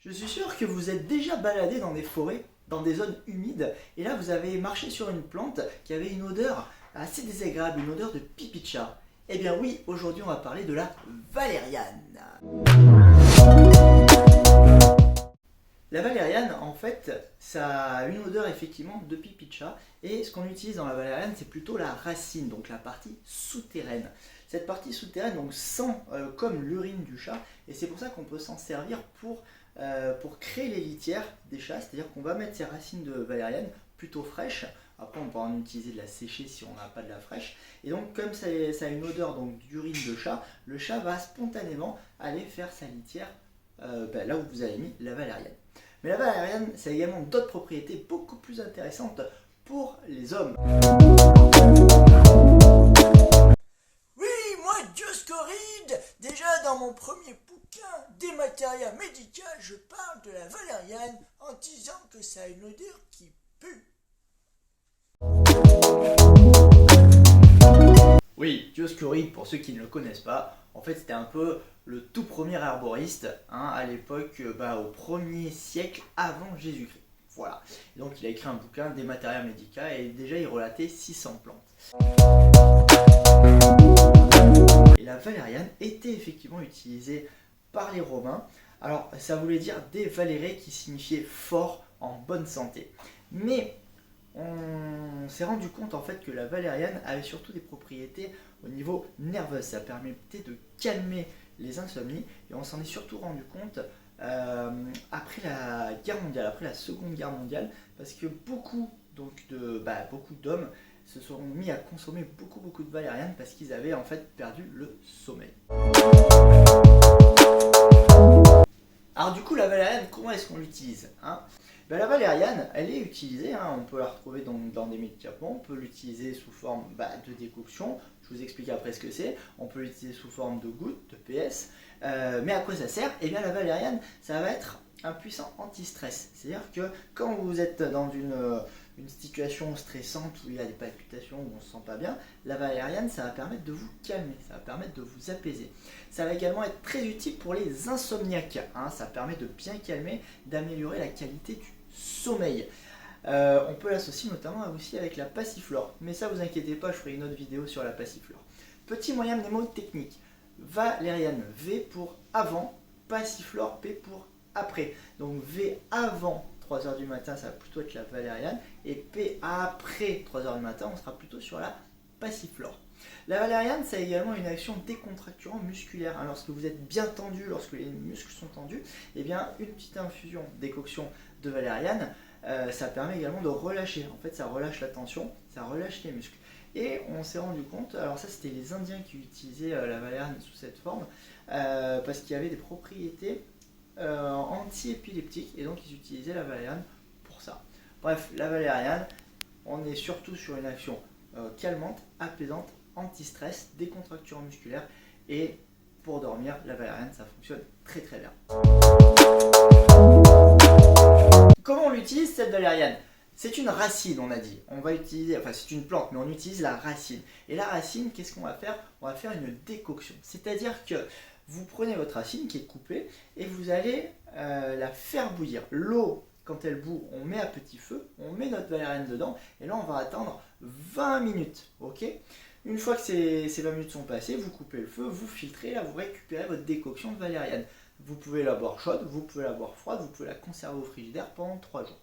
Je suis sûr que vous êtes déjà baladé dans des forêts, dans des zones humides, et là vous avez marché sur une plante qui avait une odeur assez désagréable, une odeur de pipi de chat. Eh bien oui, aujourd'hui on va parler de la valériane. La valériane, en fait, ça a une odeur effectivement de pipi de chat, et ce qu'on utilise dans la valériane, c'est plutôt la racine, donc la partie souterraine. Cette partie souterraine donc sent comme l'urine du chat, et c'est pour ça qu'on peut s'en servir pour créer les litières des chats, c'est-à-dire qu'on va mettre ces racines de valériane plutôt fraîches. Après on peut en utiliser de la sécher si on n'a pas de la fraîche, et donc comme ça a une odeur donc d'urine de chat, le chat va spontanément aller faire sa litière là où vous avez mis la valériane. Mais la valériane, ça a également d'autres propriétés beaucoup plus intéressantes pour les hommes. Oui, moi, Dioscoride, déjà dans mon premier bouquin Dématériel médical, je parle de la valériane en disant que ça a une odeur qui pue. Oui, Dioscoride, pour ceux qui ne le connaissent pas, en fait c'était un peu le tout premier arboriste à l'époque, au 1er siècle avant Jésus-Christ. Voilà. Et donc il a écrit un bouquin Dématériel médical et déjà il relatait 600 plantes. Et la valériane était effectivement utilisée par les Romains. Alors ça voulait dire des valere qui signifiait fort, en bonne santé. Mais on s'est rendu compte en fait que la valériane avait surtout des propriétés au niveau nerveux. Ça permettait de calmer les insomnies et on s'en est surtout rendu compte après la guerre mondiale, après la seconde guerre mondiale, parce que beaucoup d'hommes se sont mis à consommer beaucoup de valériane parce qu'ils avaient en fait perdu le sommeil. Alors du coup la valériane, comment est-ce qu'on l'utilise la valériane, elle est utilisée, on peut la retrouver dans des médicaments, on peut l'utiliser sous forme de décoction, je vous explique après ce que c'est, on peut l'utiliser sous forme de gouttes, de PS, mais à quoi ça sert? Eh bien la valériane, ça va être un puissant anti-stress, c'est-à-dire que quand vous êtes dans une situation stressante où il y a des palpitations, où on ne se sent pas bien, la valériane, ça va permettre de vous calmer, ça va permettre de vous apaiser. Ça va également être très utile pour les insomniaques, ça permet de bien calmer, d'améliorer la qualité du sommeil. On peut l'associer notamment aussi avec la passiflore, mais ça vous inquiétez pas, je ferai une autre vidéo sur la passiflore. Petit moyen mnémotechnique, valériane, V pour avant, passiflore, P pour après. Donc V avant 3h du matin, ça va plutôt être la valériane, et P après 3h du matin, on sera plutôt sur la passiflore. La valériane, ça a également une action décontracturant musculaire. Lorsque vous êtes bien tendu, lorsque les muscles sont tendus, eh bien une petite infusion, décoction de valériane, ça permet également de relâcher. En fait, ça relâche la tension, ça relâche les muscles. Et on s'est rendu compte, alors ça c'était les Indiens qui utilisaient la valériane sous cette forme, parce qu'il y avait des propriétés anti-épileptiques, et donc ils utilisaient la valériane pour ça. Bref, la valériane, on est surtout sur une action calmante, apaisante, anti-stress, décontracturant musculaire, et pour dormir, la valériane, ça fonctionne très bien. Comment on l'utilise cette valériane? C'est une racine, on a dit. On va utiliser, c'est une plante, mais on utilise la racine. Et la racine, qu'est-ce qu'on va faire? On va faire une décoction. C'est-à-dire que vous prenez votre racine qui est coupée et vous allez la faire bouillir. L'eau, quand elle bout, on met à petit feu, on met notre valériane dedans, et là on va attendre 20 minutes, ok? Une fois que ces 20 minutes sont passées, vous coupez le feu, vous filtrez, là vous récupérez votre décoction de valériane. Vous pouvez la boire chaude, vous pouvez la boire froide, vous pouvez la conserver au frigidaire pendant 3 jours.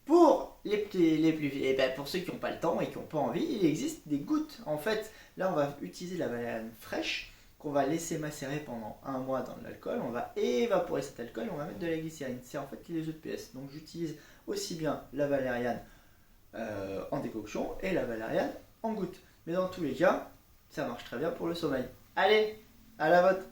Pour pour ceux qui n'ont pas le temps et qui n'ont pas envie, il existe des gouttes. En fait, là on va utiliser la valériane fraîche, qu'on va laisser macérer pendant 1 mois dans de l'alcool, on va évaporer cet alcool et on va mettre de la glycérine. C'est en fait les EPS. Donc j'utilise aussi bien la valériane en décoction et la valériane en gouttes. Mais dans tous les cas, ça marche très bien pour le sommeil. Allez, à la vôtre!